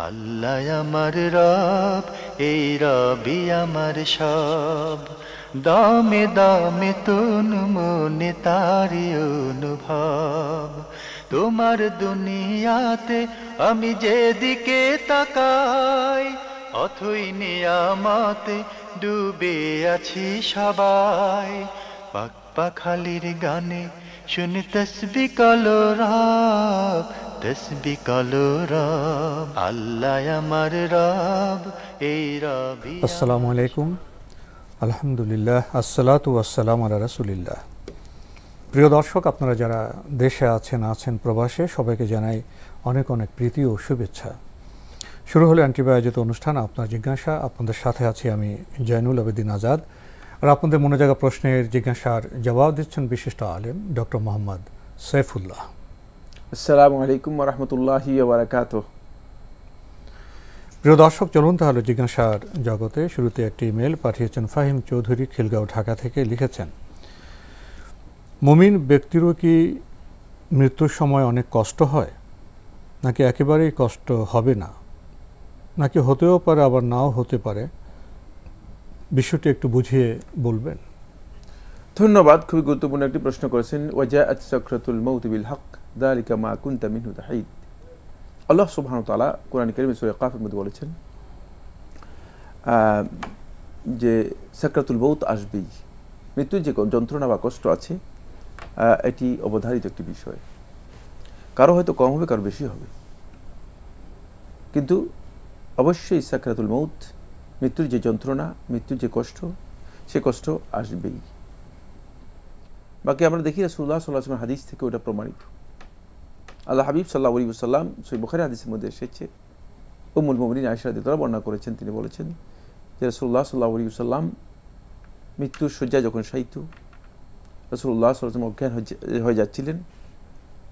আল্লাহ আমার রব, এই রবি আমার সব। দামে দামে তুন মনে তারি অনুভব। তোমার দুনিয়াতে আমি যেদিকে তাকাই, অথই নিয়ামতে ডুবে আছি সবাই। পাক পাখালির গানে শুনি তসবি কলো রব, তসবি কলো রব। আল্লাহ আমার রব, এই রবি। আসসালামু আলাইকুম, আলহামদুলিল্লাহ, আসসালাতু ওয়াসসালামু আলা রাসূলিল্লাহ। প্রিয় দর্শক, আপনারা যারা দেশে আছেন প্রবাসে, সবাইকে জানাই অনেক অনেক প্রীতি ও শুভেচ্ছা। শুরু হলো অ্যান্টিবায়োটিক আয়োজিত অনুষ্ঠান আপনার জিজ্ঞাসা। আপনাদের সাথে আছি আমি জয়নুল আবেদিন আজাদ। আর আপনাদের মনে জাগা প্রশ্নের জিজ্ঞাসার জবাব দিচ্ছেন বিশিষ্ট আলেম ডক্টর মোহাম্মদ সাইফুল্লাহ। আসসালামু আলাইকুম ওয়া রাহমাতুল্লাহি ওয়া বারাকাতুহু। প্রিয় দর্শক, চলুন তাহলে জিজ্ঞাসার জগতে। শুরুতে একটি ইমেল পাঠিয়েছেন ফাহিম চৌধুরী, খিলগাঁও, ঢাকা থেকে। লিখেছেন, মুমিন ব্যক্তিরও কি মৃত্যুর সময় অনেক কষ্ট হয়, নাকি একেবারেই কষ্ট হবে না, নাকি হতেও পারে আবার নাও হতে পারে? বিষয়টি একটু বুঝিয়ে বলবেন। ধন্যবাদ, খুবই গুরুত্বপূর্ণ একটি প্রশ্ন করেছেন। ওয়াজাআত সাকরাতুল মাউত বিল হক যালিকা মা কুনতা মিনহু তাহিদ। আল্লাহ সুবহানাহু ওয়া তাআলা কোরআন কারীমে সূরা কাফের মধ্যে বলেছেন যে সাকরাতুল মাউত আসবেই, মৃত্যুর যে যন্ত্রণা বা কষ্ট আছে এটি অবধারিত একটি বিষয়। কারো হয়তো কম হবে, কারো বেশি হবে, কিন্তু অবশ্যই সাকরাতুল মাউত, মৃত্যুর যে যন্ত্রণা, মৃত্যুর যে কষ্ট, সে কষ্ট আসবেই। বাকি আমরা দেখি রাসূলুল্লাহ সাল্লাল্লাহু আলাইহি ওয়াসাল্লাম হাদিস থেকে ওটা প্রমাণিত। আল্লাহ হাবিব সাল্লাল্লাহু আলাইহি ওয়াসাল্লাম সহিহ বুখারী হাদিসের মধ্যে এসেছে, উম্মুল মুমিনিন আয়েশা রাদিয়াল্লাহু আনহা বর্ণনা করেছেন, তিনি বলেছেন যে রাসূলুল্লাহ সাল্লাল্লাহু আলাইহি ওয়াসাল্লাম মৃত্যুর শয্যায় যখন শায়িত, রাসূলুল্লাহ সাল্লাল্লাহু আলাইহি ওয়াসাল্লাম অজ্ঞান হয়ে যাচ্ছিলেন।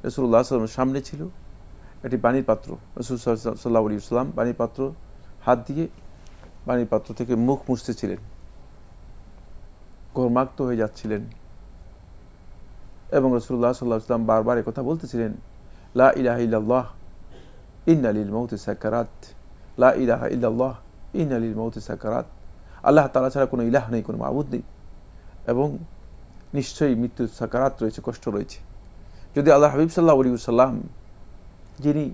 রাসূলুল্লাহ সাল্লাল্লাহু আলাইহি ওয়াসাল্লাম সামনে ছিল একটি পানির পাত্র। রাসূল সাল্লাল্লাহু আলাইহি ওয়াসাল্লাম পানির পাত্র হাত দিয়ে পানির পাত্র থেকে মুখ মুছতেছিলেন, ঘর্মাক্ত হয়ে যাচ্ছিলেন, এবং রাসূলুল্লাহ সাল্লাল্লাহু আলাইহি ওয়াসাল্লাম বারবার কথা বলতেছিলেন, লা ইলাহা ইল্লাল্লাহ ইন্না লিল মাউতি সাকারাত, লা ইলাহা ইল্লাল্লাহ ইন্না লিল মাউতি সাকারাত। আল্লাহ তাআলা ছাড়া কোনো ইলাহ নেই, কোনো মাবুদ নেই, এবং নিশ্চয়ই মৃত্যুর সাকারাত রয়েছে, কষ্ট রয়েছে। যদি আল্লাহ হাবিব সাল্লাল্লাহু আলাইহি ওয়াসাল্লাম, যিনি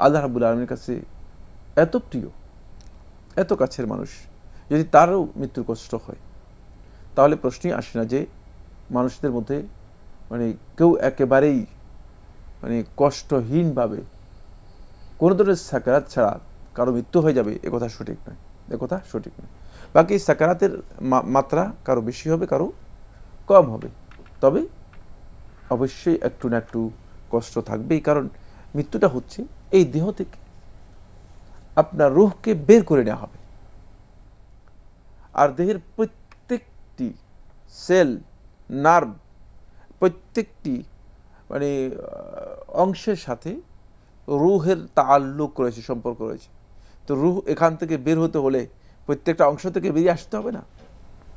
আল্লাহ রাব্বুল আলামিনের কাছে এত প্রিয়, এত কাছের মানুষ, যদি তারও মৃত্যুর কষ্ট হয়, তাহলে প্রশ্নই আসে না যে মানুষদের মধ্যে কেউ একেবারেই কষ্টহীনভাবে কোনো ধরনের সাকারাত ছাড়া কারো মৃত্যু হয়ে যাবে, একথা সঠিক নয়, একথা সঠিক নয়। বাকি সাকারাতের মাত্রা কারো বেশি হবে, কারো কম হবে, তবে অবশ্যই একটু না একটু কষ্ট থাকবেই। কারণ মৃত্যুটা হচ্ছে এই দেহ থেকে আপনার রূহকে বের করে নেওয়া হবে, আর দেহের প্রত্যেকটি সেল, নার্ভ, প্রত্যেকটি অংশের সাথে রুহের তাআল্লুক রয়েছে, সম্পর্ক রয়েছে। তো রুহ এখান থেকে বের হতে হলে প্রত্যেকটা অংশ থেকে বেরিয়ে আসতে হবে না?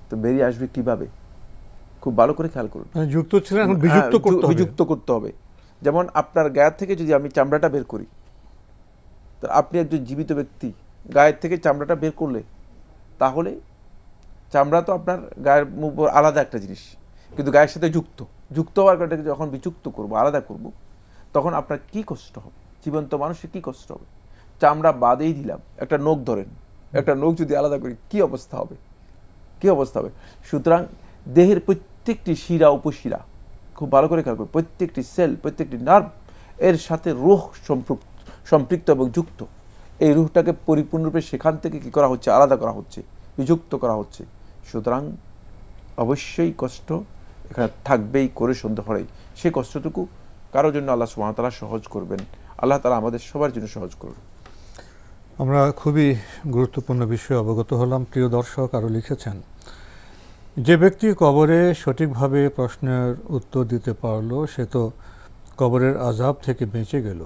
তো বেরিয়ে আসবে কিভাবে? খুব ভালো করে খেয়াল করুন। যুক্ত ছিলেন, এখন বিযুক্ত করতে হবে। যেমন আপনার গায়ের থেকে যদি আমি চামড়াটা বের করি, তো আপনি একজন জীবিত ব্যক্তি, গায়ের থেকে চামড়াটা বের করলে, তাহলে চামড়া তো আপনার গায়ের উপর আলাদা একটা জিনিস, কিন্তু গায়ের সাথে যুক্ত হওয়ার কারণে যখন বিযুক্ত করব, আলাদা করব, তখন আপনার কি কষ্ট হবে? জীবন্ত মানুষের কি কষ্ট হবে? চামড়া বাদেই দিলাম, একটা নখ ধরেন, একটা নখ যদি আলাদা করি কি অবস্থা হবে, কি অবস্থা হবে? সুতরাং দেহের প্রত্যেকটি শিরা উপশিরা, খুব ভালো করে খেয়াল করুন, প্রত্যেকটি সেল, প্রত্যেকটি নার্ভ এর সাথে রূহ সম্পৃক্ত এবং যুক্ত। এই রূহটাকে পরিপূর্ণরূপে সেখান থেকে কি করা হচ্ছে? আলাদা করা হচ্ছে, বিযুক্ত করা হচ্ছে। সুতরাং অবশ্যই কষ্ট এখানে থাকবেই, করে সন্দেহ হয়। সেই কষ্টটুকু কারোর জন্য আল্লাহ সুবহানাহু ওয়া তাআলা সহজ করবেন, আল্লাহ তাআলা আমাদের সবার জন্য সহজ করবেন। আমরা খুবই গুরুত্বপূর্ণ বিষয়ে অবগত হলাম। প্রিয় দর্শক আরও লিখেছেন, যে ব্যক্তি কবরে সঠিকভাবে প্রশ্নের উত্তর দিতে পারল, সে তো কবরের আযাব থেকে বেঁচে গেল।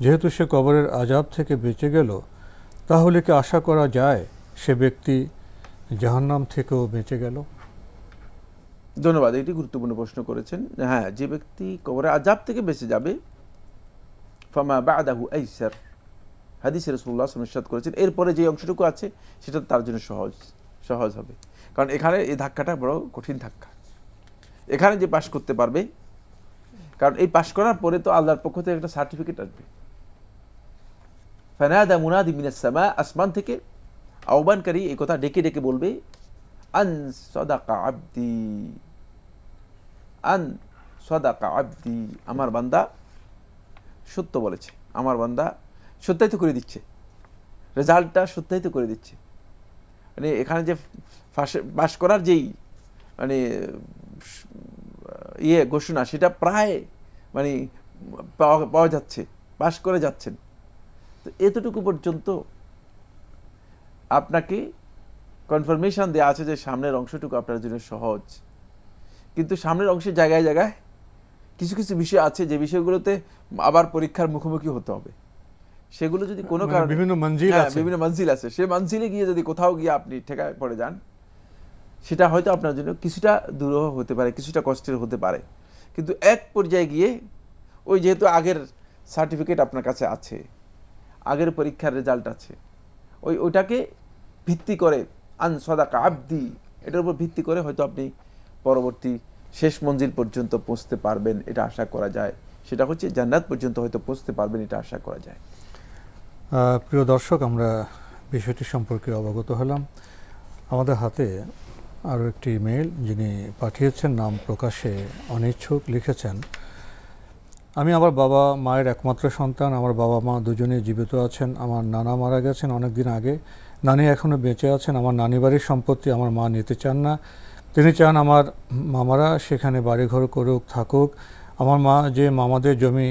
যেহেতু সে কবরের আযাব থেকে বেঁচে গেল, তাহলে কি আশা করা যায় সে ব্যক্তি জাহান্নাম থেকেও বেঁচে গেল? ধন্যবাদ, এটি গুরুত্বপূর্ণ প্রশ্ন করেছেন। হ্যাঁ, যে ব্যক্তি কবরের আযাব থেকে বেঁচে যাবে, ফামা বা'দাহু আইসার, হাদিসে রাসূলুল্লাহ সাল্লাল্লাহু আলাইহি ওয়াসাল্লাম ইরশাদ করেছেন। এরপরে যে অংশটুকু আছে সেটা তার জন্য সহজ হবে, কারণ এখানে এই ধাক্কাটা বড় কঠিন ধাক্কা। এখানে যে পাশ করতে পারবে, কারণ এই পাশ করার পরে তো আল্লাহর পক্ষ থেকে একটা সার্টিফিকেট আসবে। ফানাদা মুনাদি মিনাস সামা, আসমান থেকে আহ্বানকারী এই কথা ডেকে ডেকে বলবে, আন সাদাকা আবদি, আন সাদাকা আবদি, আমার বান্দা সত্য বলেছে, আমার বান্দা সত্যায়িত করে দিচ্ছে, রেজাল্টটা সত্যায়িত করে দিচ্ছে। মানে এখানে যে পাশ করার যেই মানে ঘোষণা, সেটা প্রায় মানে পাওয়া যাচ্ছে, পাশ করে যাচ্ছেন। তো এতটুকু পর্যন্ত আপনাকে কনফার্মেশন দেওয়া আছে যে সামনের অংশটুকু আপনার জন্য সহজ। কিন্তু সামনের অংশের জায়গায় জায়গায় কিছু কিছু বিষয় আছে যে বিষয়গুলোতে আবার পরীক্ষার মুখোমুখি হতে হবে। সেগুলো যদি কোনো কারণে বিভিন্ন মঞ্জিল আছে, সেই মঞ্জিলে গিয়ে যদি কোথাও গিয়ে আপনি ঠেকায় পড়ে যান, সেটা হয়তো আপনার জন্য কিছুটা দুরূহ হতে পারে, কিছুটা কষ্টের হতে পারে। কিন্তু এক পর্যায়ে গিয়ে ওই যেহেতু আগের সার্টিফিকেট আপনার কাছে আছে, আগের পরীক্ষার রেজাল্ট আছে, ওইটাকে ভিত্তি করে আন সাদাকা আবদি, এটার উপর ভিত্তি করে হয়তো আপনি পরবর্তী শেষ মঞ্জিল পর্যন্ত পৌঁছতে পারবেন, এটা আশা করা যায়। সেটা হচ্ছে জান্নাত পর্যন্ত হয়তো পৌঁছতে পারবেন, এটা আশা করা যায়। প্রিয় দর্শক, আমরা বিষয়টি সম্পর্কে অবগত হলাম। আমাদের হাতে আরও একটি ইমেল যিনি পাঠিয়েছেন, নাম প্রকাশে অনিচ্ছুক, লিখেছেন, আমি আমার বাবা মায়ের একমাত্র সন্তান। আমার বাবা মা দুজনেই জীবিত আছেন। আমার নানা মারা গেছেন অনেক দিন আগে, নানি এখনও বেঁচে আছেন। আমার নানি বাড়ির সম্পত্তি আমার মা নিতে চান না, তিনি চান আমার মামারা সেখানে বাড়িঘর করুক, থাকুক। আমার মা যে মামাদের জমি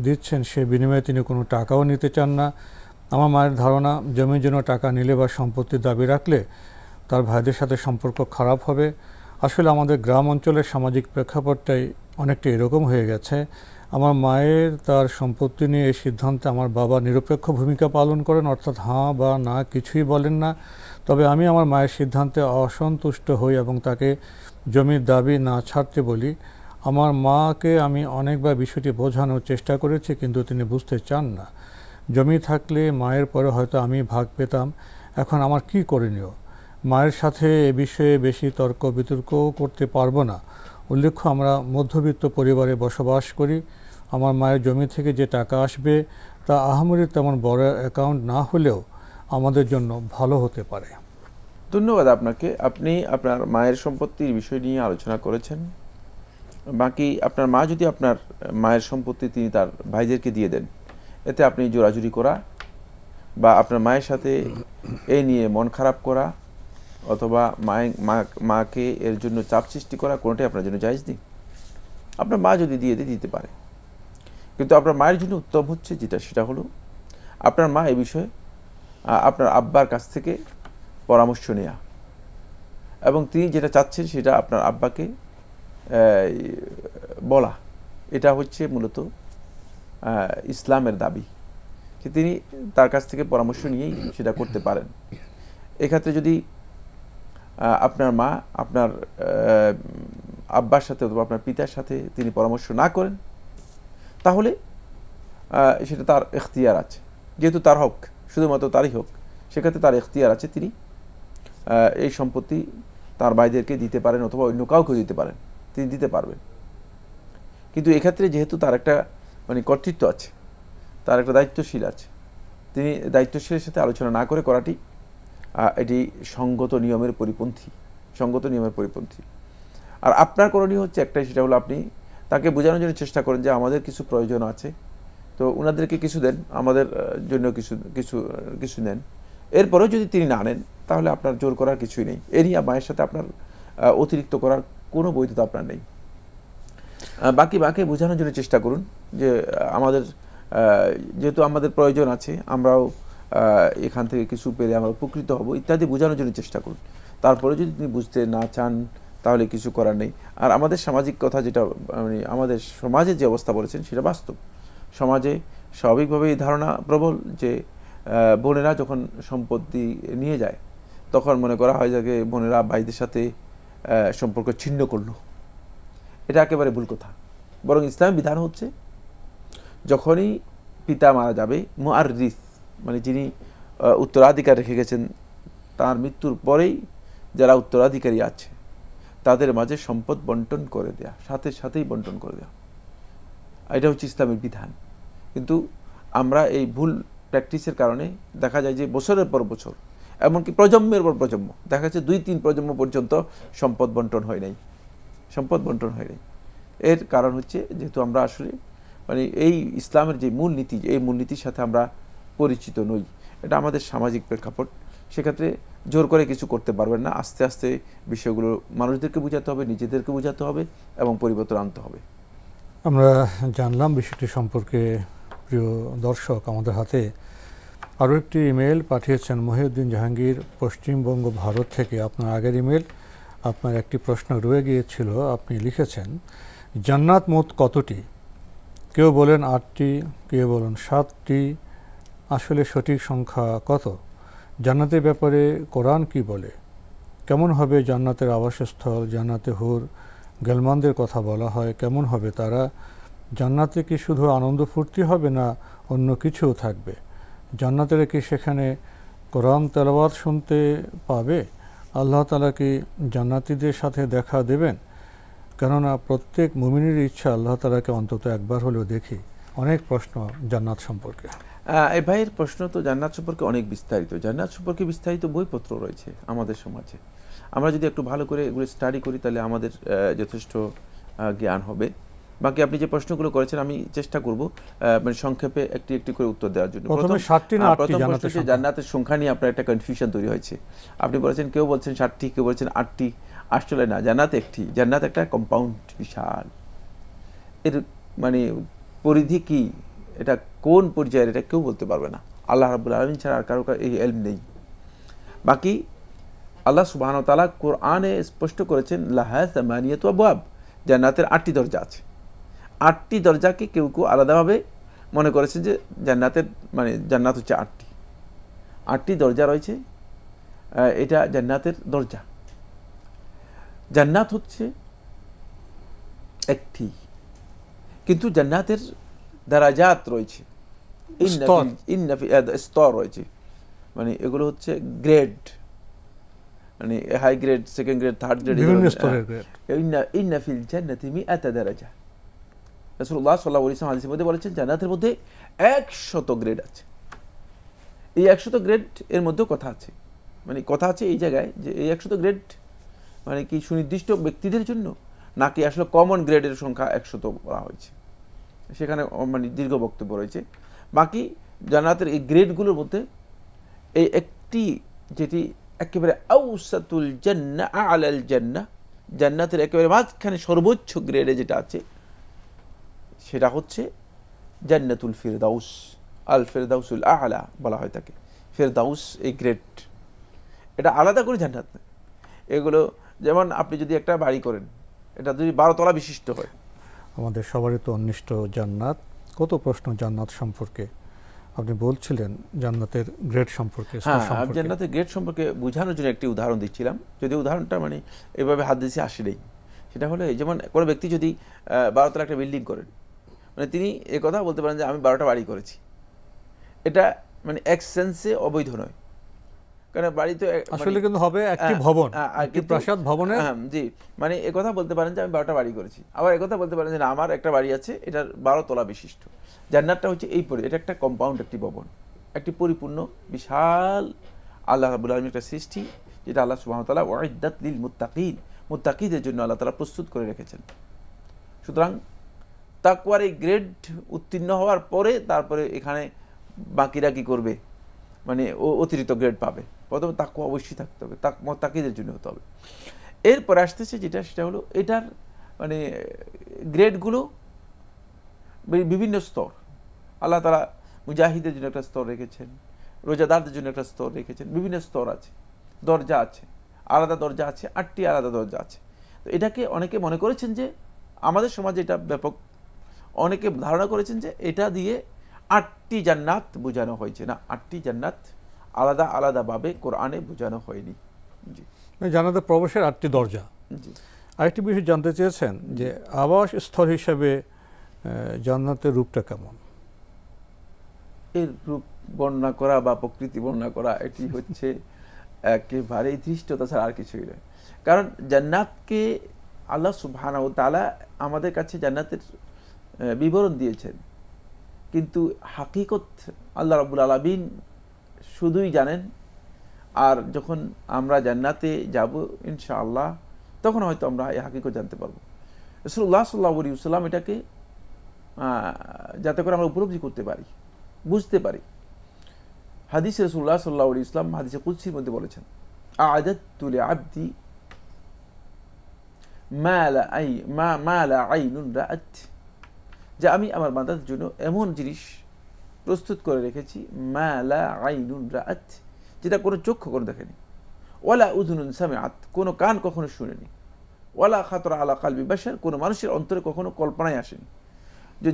দিচ্ছেন সে বিনিময়ে তিনি কোনো টাকাও নিতে চান না। আমার মায়ের ধারণা, জমির জন্য টাকা নিলে বা সম্পত্তির দাবি রাখলে তার ভাইদের সাথে সম্পর্ক খারাপ হবে। আসলে আমাদের গ্রাম অঞ্চলের সামাজিক প্রেক্ষাপটটাই অনেকটা এরকম হয়ে গেছে। আমার মায়ের তার সম্পত্তি নিয়ে এই সিদ্ধান্তে আমার বাবা নিরপেক্ষ ভূমিকা পালন করেন, অর্থাৎ হাঁ বা না কিছুই বলেন না। তবে আমি আমার মায়ের সিদ্ধান্তে অসন্তুষ্ট হই এবং তাকে জমির দাবি না ছাড়তে বলি। আমার মাকে আমি অনেকবার বিষয়টি বোঝানোর চেষ্টা করেছি, কিন্তু তিনি বুঝতে চান না। জমি থাকলে মায়ের পরে হয়তো আমি ভাগ পেতাম। এখন আমার কি করণীয়? মায়ের সাথে এ বিষয়ে বেশি তর্ক বিতর্কও করতে পারবো না। উল্লেখ্য, আমরা মধ্যবিত্ত পরিবারে বসবাস করি। আমার মায়ের জমি থেকে যে টাকা আসবে তা আহামরির তেমন বড় অ্যাকাউন্ট না হলেও আমাদের জন্য ভালো হতে পারে। ধন্যবাদ আপনাকে। আপনি আপনার মায়ের সম্পত্তির বিষয় নিয়ে আলোচনা করেছেন। বাকি আপনার মা যদি আপনার মায়ের সম্পত্তি তিনি তার ভাইদেরকে দিয়ে দেন, এতে আপনি জোরাজুরি করা বা আপনার মায়ের সাথে এই নিয়ে মন খারাপ করা অথবা মাকে এর জন্য চাপ সৃষ্টি করা, কোনোটাই আপনার জন্য জায়েজ নেই। আপনার মা যদি দিতে পারে, কিন্তু আপনার মায়ের জন্য উত্তম হচ্ছে সেটা হলো আপনার মা এই বিষয়ে আপনার আব্বার কাছ থেকে পরামর্শ নেওয়া, এবং তিনি যেটা চাচ্ছেন সেটা আপনার আব্বাকে বলা। এটা হচ্ছে মূলত ইসলামের দাবি যে তিনি তার কাছ থেকে পরামর্শ নিয়েই সেটা করতে পারেন। এক্ষেত্রে যদি আপনার মা আপনার আব্বার সাথে অথবা আপনার পিতার সাথে তিনি পরামর্শ না করেন, তাহলে সেটা তার এখতিয়ার আছে, যেহেতু তার হক, শুধুমাত্র তারই হোক, সেক্ষেত্রে তার এখতিয়ার আছে, তিনি এই সম্পত্তি তার ভাইদেরকে দিতে পারেন অথবা অন্য কাউকে দিতে পারেন, তিনি দিতে পারবেন। কিন্তু এক্ষেত্রে যেহেতু তার একটা মানে কর্তৃত্ব আছে, তার একটা দায়িত্বশীল আছে, তিনি দায়িত্বশীলের সাথে আলোচনা না করে করাটি এটি সঙ্গত নিয়মের পরিপন্থী। আর আপনার করণীয় হচ্ছে একটাই, সেটা হলো আপনি তাকে বোঝানোর জন্য চেষ্টা করেন যে আমাদের কিছু প্রয়োজন আছে, তো ওনাদেরকে কিছু দেন, আমাদের জন্য কিছু নেন। এরপরেও যদি তিনি না নেন, তাহলে আপনার জোর করার কিছুই নেই। এ নিয়ে মায়ের সাথে আপনার অতিরিক্ত করার কোনো বৈধতা আপনার নেই। বাকি মাকে বোঝানোর জন্য চেষ্টা করুন যে যেহেতু আমাদের প্রয়োজন আছে, আমরাও এখান থেকে কিছু পেলে আমরা উপকৃত হব ইত্যাদি বোঝানোর জন্য চেষ্টা করুন। তারপরে যদি তিনি বুঝতে না চান, তাহলে কিছু করার নেই। আর আমাদের সামাজিক কথা যেটা মানে আমাদের সমাজে যে অবস্থা বলেছেন সেটা বাস্তব। সমাজে স্বাভাবিকভাবেই ধারণা প্রবল যে বোনেরা যখন সম্পত্তি নিয়ে যায়, তখন মনে করা হয় যে বোনেরা ভাইদের সাথে সম্পর্ক ছিন্ন করলো। এটা একেবারে ভুল কথা। বরং ইসলাম বিধান হচ্ছে যখনই পিতা মারা যাবে, মুআররিস মানে যিনি উত্তরাধিকার রেখে গেছেন, তার মৃত্যুর পরেই যারা উত্তরাধিকারী আছে তাদের মাঝে সম্পদ বন্টন করে দেয়া, সাথে সাথেই বন্টন করে দেয়া, এটা হচ্ছে ইসলামের বিধান। কিন্তু আমরা এই ভুল প্র্যাকটিসের কারণে দেখা যায় যে বছরের পর বছর, এমনকি প্রজন্মের পর প্রজন্ম, দেখা যাচ্ছে 2-3 প্রজন্ম পর্যন্ত সম্পদ বন্টন হয় নাই, সম্পদ বন্টন হয় নাই। এর কারণ হচ্ছে যেহেতু আমরা আসলে মানে এই ইসলামের যে মূলনীতি, এই মূলনীতির সাথে আমরা পরিচিত নই। এটা আমাদের সামাজিক প্রেক্ষাপট, সেক্ষেত্রে জোর করে কিছু করতে পারবেন না। আস্তে আস্তে বিষয়গুলো মানুষদেরকে বোঝাতে হবে, নিজেদেরকে বোঝাতে হবে এবং পরিবর্তন আনতে হবে। আমরা জানলাম বিষয়টি সম্পর্কে। প্রিয় দর্শক, আমাদের হাতে আরও একটি ইমেল পাঠিয়েছেন মহিউদ্দিন জাহাঙ্গীর, পশ্চিমবঙ্গ, ভারত থেকে। আপনার আগের ইমেল, আপনার একটি প্রশ্ন রয়ে গিয়েছিল। আপনি লিখেছেন, জান্নাত মোট কতটি? কেউ বলেন 8টি, কেউ বলেন 7টি। আসলে সঠিক সংখ্যা কত? জান্নাতের ব্যাপারে কোরআন কি বলে? কেমন হবে জান্নাতের আবাসস্থল? জান্নাতে হুর গেলমানদের কথা বলা হয়, কেমন হবে তারা? জান্নাতে কি শুধু আনন্দ ফুর্তি হবে না অন্য কিছুও থাকবে? জান্নাতের কি সেখানে কোরআন তেলাওয়াত শুনতে পাবে? আল্লাহ তাআলা কি জান্নাতীদের সাথে দেখা দেবেন? কেননা প্রত্যেক মুমিনের ইচ্ছা আল্লাহ তাআলাকে অন্তত একবার হলেও দেখি। অনেক প্রশ্ন জান্নাত সম্পর্কে। এই ভাইয়ের প্রশ্ন তো জান্নাত সম্পর্কে অনেক বিস্তারিত। জান্নাত সম্পর্কে বিস্তারিত বইপত্র রয়েছে আমাদের সমাজে। আমরা যদি একটু ভালো করে এগুলো স্টাডি করি তাহলে আমাদের যথেষ্ট জ্ঞান হবে। বাকি আপনি যে প্রশ্নগুলো করেছেন আমি চেষ্টা করব মানে সংক্ষেপে একটি একটি করে উত্তর দেওয়ার জন্য। প্রথমে 7টি না 8টি জান্নাতের সংখ্যা নিয়ে আপনার একটা কনফিউশন তৈরি হয়েছে। আপনি বলেছেন, কেউ বলছেন 7টি, কেউ বলছেন 8টি। আসলে না, জান্নাত একটি। জান্নাত একটা কম্পাউন্ড, বিশাল। এর মানে পরিধি কি, এটা কোন পর্যায়ের, এটা কেউ বলতে পারবে না। আল্লাহ রাব্বুল আলামিন ছাড়া আর কারো এই ইলম নেই। বাকি আল্লাহ সুবহানাহু ওয়া তাআলা কোরআনে স্পষ্ট করেছেন, লাহা সামানিয়াতু আবওয়াব, জান্নাতের 8টি দরজা আছে। 8টি দরজাকে কেউ কেউ আলাদাভাবে মনে করেছেন যে জান্নাতের মানে জান্নাত হচ্ছে 8টি দরজা রয়েছে। এটা জান্নাতের দরজা। জান্নাত হচ্ছে একটি, কিন্তু জান্নাতের দারাজাত রয়েছে, স্তর রয়েছে। মানে এগুলো হচ্ছে গ্রেড, মানে high grade, second grade, third grade, বিভিন্ন স্তরের গ্রেড। ইন্না ফিল জান্নাতি মিআতা দারাজা। রাসূলুল্লাহ সাল্লাল্লাহু আলাইহি ওয়াসাল্লাম হাদিসের মধ্যে বলেছেন, জান্নাতের মধ্যে 100 গ্রেড আছে। এই 100 গ্রেড এর মধ্যেও কথা আছে, মানে কথা আছে এই জায়গায় যে এই 100 গ্রেড মানে কি সুনির্দিষ্ট ব্যক্তিদের জন্য, নাকি আসলে কমন গ্রেডের সংখ্যা 100 বলা হয়েছে, সেখানে মানে দীর্ঘ বক্তব্য রয়েছে। বাকি জান্নাতের এই গ্রেডগুলোর মধ্যে এই একটি, যেটি একেবারে আউসাতুল জান্নাহ, আলাল জান্নাহ, জান্নাতের একেবারে মাঝখানে সর্বোচ্চ গ্রেডে যেটা আছে সেটা হচ্ছে জান্নাতুল ফিরদাউস। আল ফিরদাউসুল আ'লা বলা হয় তাকে। ফিরদাউস এই গ্রেড, এটা আলাদা করে জান্নাত না। এগুলো যেমন আপনি যদি একটা বাড়ি করেন, এটা যদি 12 তলা বিশিষ্ট হয়। আমাদের সবারই তো অনিষ্ট জান্নাত। কত প্রশ্ন জান্নাত সম্পর্কে। আপনি বলছিলেন জান্নাতের গ্রেড সম্পর্কে। হ্যাঁ, জান্নাতের গ্রেড সম্পর্কে বোঝানোর জন্য একটি উদাহরণ দিচ্ছিলাম, যদি উদাহরণটা মানে এভাবে হাদিসে আসেনি। সেটা হলো যেমন কোনো ব্যক্তি যদি 12 তলা একটা বিল্ডিং করেন, মানে তিনি এ কথা বলতে পারেন যে আমি 12টা বাড়ি করেছি। এটা মানে এক সেন্সে অবৈধ নয়, কারণ বাড়ি তো আসলে কিন্তু হবে একটি ভবন, একটি প্রাসাদ ভবনে। জি, মানে এ কথা বলতে পারেন যে আমি 12টা বাড়ি করেছি, আবার এ কথা বলতে পারেন যে না, আমার একটা বাড়ি আছে, এটার 12 তলা বিশিষ্ট। জান্নাতটা হচ্ছে এই পরে, এটা একটা কম্পাউন্ড, একটি ভবন, একটি পরিপূর্ণ বিশাল আল্লাহ রাব্বুল আলামিনের একটা সৃষ্টি, যেটা আল্লাহ সুবহানাহু ওয়া তাআলা উইদ্দাত লিল মুত্তাকিন, মুত্তাকিদের জন্য আল্লাহ তাআলা প্রস্তুত করে রেখেছেন। সুতরাং তাকওয়ার এই গ্রেড উত্তীর্ণ হওয়ার পরে তারপরে এখানে বাকিরা কি করবে, মানে অতিরিক্ত গ্রেড পাবে। প্রথমে তাকওয়া অবশ্যই থাকতে হবে, মুত্তাকিদের জন্য হতে হবে। এরপরে আসতেছে যেটা, সেটা হলো এটার মানে গ্রেডগুলো বিভিন্ন স্তর। আল্লাহ তাআলা মুজাহিদের জন্য একটা স্তর রেখেছেন, রোজাদারদের জন্য একটা স্তর রেখেছেন, বিভিন্ন স্তর আছে, দরজা আছে, আলাদা দরজা আছে, 8টি আলাদা দরজা আছে। তো এটাকে অনেকে মনে করেছেন যে, আমাদের সমাজে এটা ব্যাপক, অনেকে ধারণা করেছেন যে এটা দিয়ে 8টি জান্নাত বোঝানো হয়েছে। না, 8টি জান্নাত আলাদা আলাদাভাবে কোরআনে বোঝানো হয়নি। জি, জান্নাতে প্রবেশের 8টি দরজা। জি, আরেকটি বিষয় জানতে চেয়েছেন যে আবাস স্থল হিসেবে জান্নাতের রূপটা কেমন? এর রূপ বর্ণনা করা বা প্রকৃতি বর্ণনা করা এটি হচ্ছে একেবারে ধৃষ্টতা ছাড়া আর কিছুই নয়। কারণ জান্নাতকে আল্লাহ সুবহানাহু ওয়া তাআলা আমাদের কাছে জান্নাতের বিবরণ দিয়েছেন, কিন্তু হাকিকত আল্লাহ রাব্বুল আলামিন শুধুই জানেন। আর যখন আমরা জান্নাতে যাব ইনশাআল্লাহ, তখন হয়তো আমরা এই হাকিকত জানতে পারবো। রাসূলুল্লাহ সাল্লাল্লাহু আলাইহি ওয়াসাল্লাম এটাকে যাতে করে আমরা উপলব্ধি করতে পারি, বুঝতে পারি। হাদিসে রাসূলুল্লাহ সাল্লাল্লাহু আলাইহি ওয়াসাল্লাম হাদিসে কুদসির মধ্যে বলেছেন, আ'আদাতু লি'আবদি মা লা আইনুন রাআত, যে আমি আমার বান্দাদের জন্য এমন জিনিস প্রস্তুত করে রেখেছি, মা লা আইনুন রাআত, যেটা কোনো চক্ষু কখনো দেখেনি, ওয়ালা উযুনুন সামিআত, কোনো কান কখনো শুনেনি, ওয়ালা খাতরা আলা কালবি বাশার, কোনো মানুষের অন্তরে কখনো কল্পনায় আসেনি।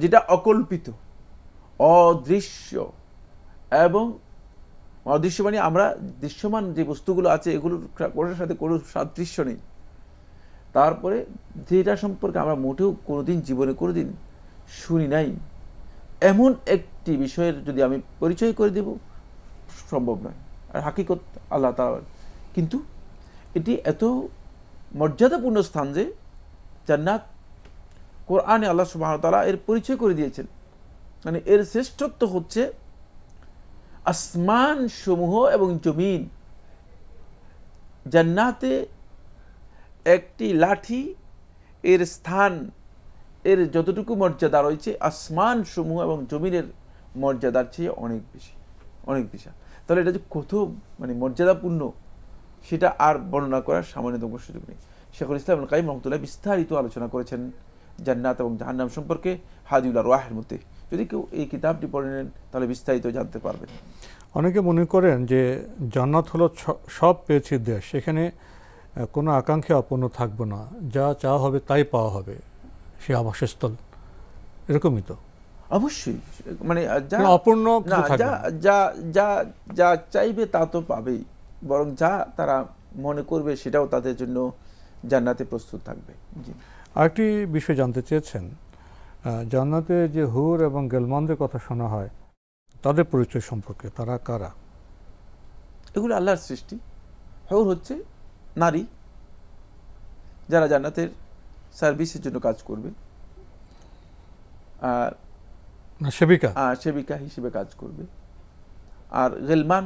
যেটা অকল্পিত, অদৃশ্য, এবং অদৃশ্য মানে আমরা দৃশ্যমান যে বস্তুগুলো আছে এগুলোর কোনোটার সাথে কোনো সাদৃশ্য নেই। তারপরে যেটা সম্পর্কে আমরা মোটেও কোনোদিন জীবনে কোনোদিন শুনি নাই, এমন একটি বিষয়ের যদি আমি পরিচয় করে দেব, সম্ভব নয়। আর হাকিকত আল্লাহ তাআলা, কিন্তু এটি এত মর্যাদাপূর্ণ স্থান যে জান্নাত কোরআনে আল্লাহ সুবহানাহু ওয়া তাআলা এর পরিচয় করে দিয়েছেন। মানে এর শ্রেষ্ঠত্ব হচ্ছে আসমান সমূহ এবং জমিন। জান্নাতে একটি লাঠি এর স্থান, এর যতটুকু মর্যাদা রয়েছে আসমান সমূহ এবং জমিনের মর্যাদার চেয়ে অনেক বেশি, অনেক বেশি। তাহলে এটা যে কত মানে মর্যাদাপূর্ণ, সেটা আর বর্ণনা করার সামান্যতম সুযোগ নেই। শেখুল ইসলাম ইবনে কাইয়িম রাহমাতুল্লাহ বিস্তারিত আলোচনা করেছেন জান্নাত এবং জাহান্নাম সম্পর্কে হাদিউল আরওয়াহের মধ্যে। যদি কেউ এই কিতাবটি পড়ে নেন তাহলে বিস্তারিত জানতে পারবেন। অনেকে মনে করেন যে জান্নাত হলো সব পেয়েছি দেশ, সেখানে কোনো আকাঙ্ক্ষা অপূর্ণ থাকবে না, যা চাওয়া হবে তাই পাওয়া হবে, সে আবাসস্থল, এরকমই তো? অবশ্যই, মানে অপূর্ণ যা চাইবে তা তো পাবেই, বরং যা তারা মনে করবে সেটাও তাদের জন্য জান্নাতে প্রস্তুত থাকবে। জি, আরেকটি বিষয় জানতে চেয়েছেন, জান্নাতে যে হুর এবং গেলমানদের কথা শোনা হয়, তাদের পরিচয় সম্পর্কে, তারা কারা? এগুলো আল্লাহর সৃষ্টি। হুর হচ্ছে নারী, যারা জান্নাতের সার্ভিসের জন্য কাজ করবে, আর সেবিকা হিসেবে কাজ করবে। আর গেলমান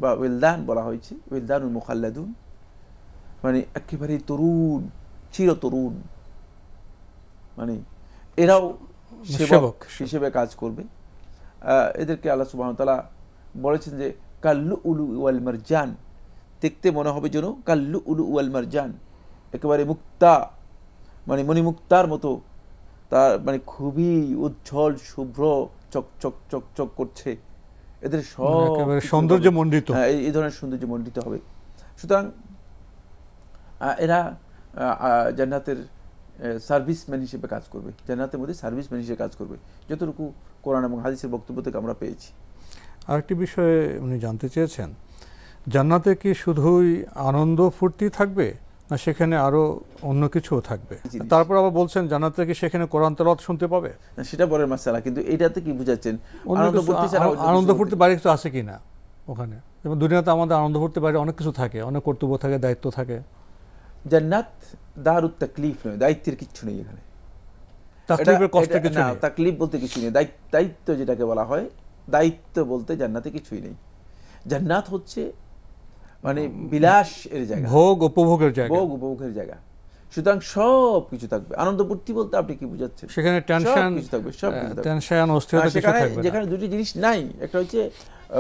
বা ওয়েলদান বলা হয়েছে, ওয়েলদানুল মুখাল্লাদুন, মানে একেবারে তরুণ, চিরতরুণ, মানে এরাও সেবক হিসেবে কাজ করবে। এদেরকে আল্লাহ সুবহানাহু ওয়া তাআলা বলেছেন যে কাল্লু উলু ওয়াল মারজান, দেখতে মনে হবে যেন কাল্লু উলু ওয়াল মারজান, একেবারে মুক্তা, মানে মণিমুক্তার মতো, তার মানে খুবই উজ্জ্বল শুভ্র চকচক চকচক করছে। এদের সব সৌন্দর্যমণ্ডিত, এই ধরনের সৌন্দর্যমণ্ডিত হবে। সুতরাং এরা জান্নাতের সার্ভিসম্যান হিসেবে কাজ করবে, জান্নাতের মধ্যে সার্ভিসম্যান হিসেবে কাজ করবে, যতটুকু কোরআন এবং হাদিসের বক্তব্য থেকে আমরা পেয়েছি। আরেকটি বিষয়ে উনি জানতে চেয়েছেন, জান্নাতে কি শুধুই আনন্দ ফুর্তি থাকবে, না সেখানে আরো অন্য কিছুও থাকবে? তারপর আবার বলছেন জান্নাতে কি সেখানে কোরআন তেলাওয়াত শুনতে পাবে? সেটা পরের মাসআলা, কিন্তু এটাতে কি বুঝাচ্ছেন? আনন্দ ফুর্তি বাইরে কিছু আছে কিনা ওখানে? যেমন দুনিয়াতে আমাদের আনন্দ ফুর্তি বাইরে অনেক কিছু থাকে, অনেক কর্তব্য থাকে, দায়িত্ব থাকে। জান্নাত দারুত তাকলিফ নয়, দায়িত্বের কিছু নেই এখানে। তাকলিফ বলতে কিছু নেই, দায়িত্ব যেটাকে বলা হয়, দায়িত্ব বলতে জান্নাতে কিছুই নেই। জান্নাত হচ্ছে মানে বিলাস এর জায়গা, ভোগ উপভোগের জায়গা, ভোগ উপভোগের জায়গা। সুতরাং সব কিছু থাকবে। আনন্দ ফুর্তি বলতে আপনি কি বুঝাচ্ছেন? সেখানে টেনশন কিছু থাকবে, সব কিছু থাকবে। টেনশন অস্থিরতা কিছু থাকবে না। যেখানে দুটি জিনিস নাই, একটা হচ্ছে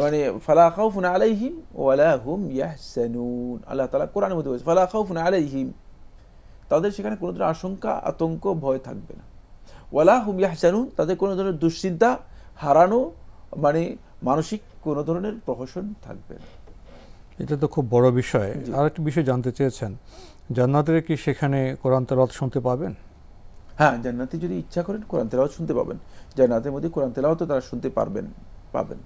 মানে ফালা খাউফুন আলাইহিম ওয়ালা হুম ইয়াহসানুন। আল্লাহ তাআলা কোরআনের মধ্যে বলেছে ফালা খাউফুন আলাইহিম, তাদের সেখানে কোনো ধরনের আশঙ্কা, আতঙ্ক, ভয় থাকবে না। ওয়ালা হুম ইয়াহসানুন, তাদের কোনো ধরনের দুশ্চিন্তা, হারানো, মানে মানসিক কোনো ধরনের প্রহসন থাকবে না। এটা তো খুব বড় বিষয়। আরেকটি বিষয় জানতে চেয়েছেন, জান্নাতের কি সেখানে কোরআন তেলাওয়াত শুনতে পাবেন? হ্যাঁ, জান্নাতে যদি ইচ্ছা করেন কোরআন তেলাওয়াত শুনতে পাবেন। জান্নাতের মধ্যে কোরআন তেলাওয়াত তারা শুনতে পাবেন।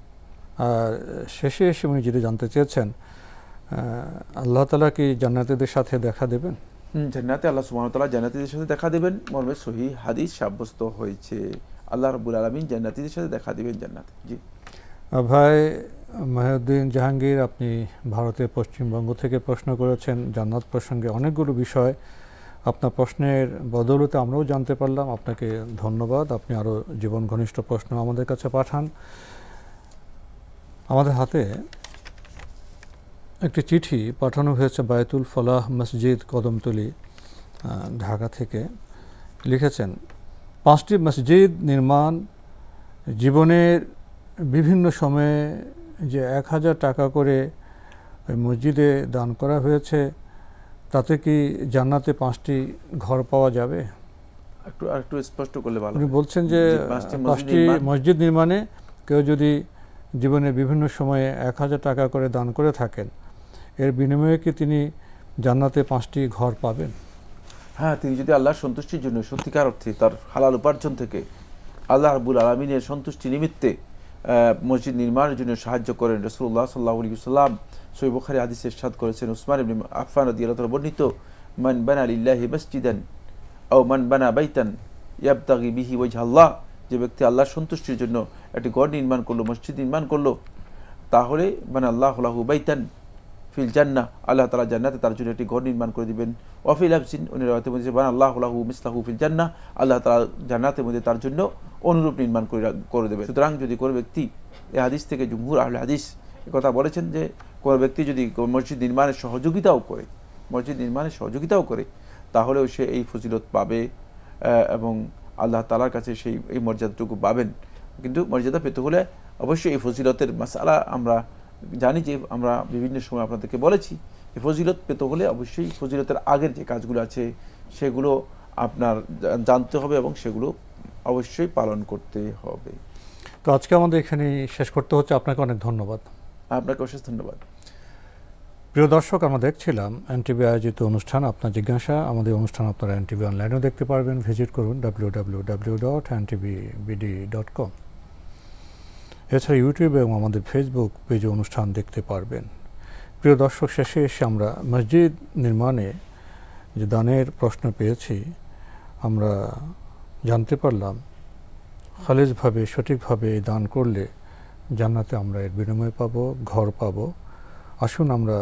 আর শেষে এসে উনি যেটা জানতে চেয়েছেন, আল্লাহ তাআলা কি জান্নাতীদের সাথে দেখা দেবেন? জান্নাতে আল্লাহ সুবহানাহু ওয়া তাআলা জান্নাতীদের সাথে দেখা দেবেন মর্মে সহিহ হাদিস সাব্যস্ত হয়েছে। আল্লাহ রাব্বুল আলামিন জান্নাতীদের সাথে দেখা দিবেন জান্নাতে। জি, ভাই মাহিউদ্দিন জাহাঙ্গীর, আপনি ভারতের পশ্চিমবঙ্গ থেকে প্রশ্ন করেছেন জান্নাত প্রসঙ্গে অনেকগুলো বিষয়। আপনার প্রশ্নের বদৌলতে আমরাও জানতে পারলাম, আপনাকে ধন্যবাদ। আপনি আরও জীবন ঘনিষ্ঠ প্রশ্ন আমাদের কাছে পাঠান। আমাদের হাতে একটি চিঠি পাঠানো হয়েছে বায়তুল ফলাহ মসজিদ, কদমতলী, ঢাকা থেকে। লিখেছেন, 5টি মসজিদ নির্মাণ জীবনের বিভিন্ন সময়ে যে 1000 টাকা করে মসজিদে দান করা হয়েছে, তাতে কি জান্নাতে 5টি ঘর পাওয়া যাবে? একটু স্পষ্ট করলে ভালো। উনি বলছেন যে 5টি মসজিদ নির্মাণে কেউ যদি জীবনের বিভিন্ন সময়ে 1000 টাকা করে দান করে থাকেন, এর বিনিময়ে কি তিনি জান্নাতে 5টি ঘর পাবেন? হ্যাঁ, তিনি যদি আল্লাহর সন্তুষ্টির জন্য সত্যিকার অর্থে তার হালাল উপার্জন থেকে আল্লাহ রাব্বুল আলামিনের সন্তুষ্টি নিমিত্তে মসজিদ নির্মাণের জন্য সাহায্য করেন। রাসূলুল্লাহ সাল্লাল্লাহু আলাইহি ওয়াসাল্লাম সহিহ বুখারী হাদিসে ইরশাদ করেছেন, উসমান ইবনে আফফান রাদিয়াল্লাহু তাআলা বর্ণিত, মান বানা লিল্লাহি মাসজিদান আও মান বানা বাইতান ইয়াবতাগি বিহি ওয়াজহাল্লাহ, যে ব্যক্তি আল্লাহর সন্তুষ্টির জন্য একটি ঘর নির্মাণ করলো, মসজিদ নির্মাণ করলো, তাহলে বানাল্লাহু লাহু বাইতান ফিল জান্নাহ, আল্লাহ তাআলা জান্নাতে তার জন্য একটি ঘর নির্মাণ করে দিবেন। ওয়াফিল আবসিন, উনি রাওয়াতে মধ্যে বানাল্লাহু লাহু মিসলাহু ফিল জান্নাহ, আল্লাহ তাআলা জান্নাতের মধ্যে তার জন্য অনুরূপ নির্মাণ করে দেবেন। সুতরাং যদি কোনো ব্যক্তি, এই হাদিস থেকে জুমহুর আহলে হাদিস কথা বলেছেন যে কোনো ব্যক্তি যদি মসজিদ নির্মাণের সহযোগিতাও করে তাহলেও সে এই ফজিলত পাবে এবং আল্লাহ তাআলার কাছে এই মর্যাদাটুকু পাবেন। কিন্তু মর্যাদা পেতে হলে অবশ্যই এই ফজিলতের মাসালা আমরা জানি, যে আমরা বিভিন্ন সময় আপনাদেরকে বলেছি, এই ফজিলত পেতে হলে অবশ্যই ফজিলতের আগের যে কাজগুলো আছে সেগুলো আপনার জানতে হবে এবং সেগুলো অবশ্যই পালন করতে হবে। তো আজকে আমাদের এখানে শেষ করতে হচ্ছে। আপনাকে অনেক ধন্যবাদ। আপনাকে অশেষ ধন্যবাদ। প্রিয় দর্শক, আমরা দেখছিলাম এনটিভি আয়োজিত অনুষ্ঠান আপনার জিজ্ঞাসা। আমাদের অনুষ্ঠান আপনারা এনটিভি অনলাইনেও দেখতে পারবেন। ভিজিট করুন www.ntv.bd.com। এছাড়া ইউটিউবে এবং আমাদের ফেসবুক পেজে অনুষ্ঠান দেখতে পারবেন। প্রিয় দর্শক, শেষে এসে আমরা মসজিদ নির্মাণে যে দানের প্রশ্ন পেয়েছি, আমরা জানতে পারলাম খালিজভাবে, সঠিকভাবে দান করলে জান্নাতে আমরা এর বিনিময় পাবো, ঘর পাবো। আসুন আমরা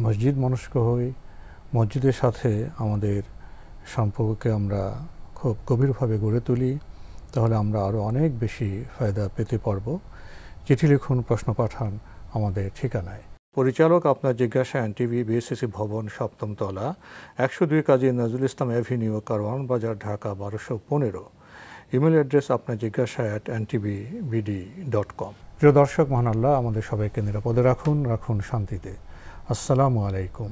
মসজিদ মনস্ক হই, মসজিদের সাথে আমাদের সম্পর্ককে আমরা খুব গভীরভাবে গড়ে তুলি, তাহলে আমরা আরও অনেক বেশি ফায়দা পেতে পারবো। চিঠি লিখুন, প্রশ্ন পাঠান আমাদের ঠিকানায়। পরিচালক আপনার জিজ্ঞাসা, এনটিভি, বিএসসিসি ভবন, 7ম তলা, 102 কাজী নজরুল ইসলাম অ্যাভিনিউ, কারওয়ান বাজার, ঢাকা 1215। ইমেল অ্যাড্রেস আপনার জিজ্ঞাসা @ntv.bd.com। প্রিয় দর্শক, মহান আল্লাহ আমাদের সবাইকে নিরাপদে রাখুন শান্তিতে। আসসালামু আলাইকুম।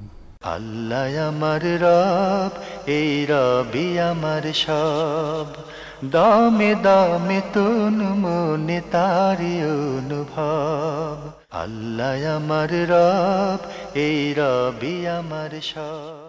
আল্লাহ আমার রব, এই রবি আমার সব, দামে দামে তুন মনে তারি অনুভব। আল্লাহ আমার রব, এই রবি আমার সব।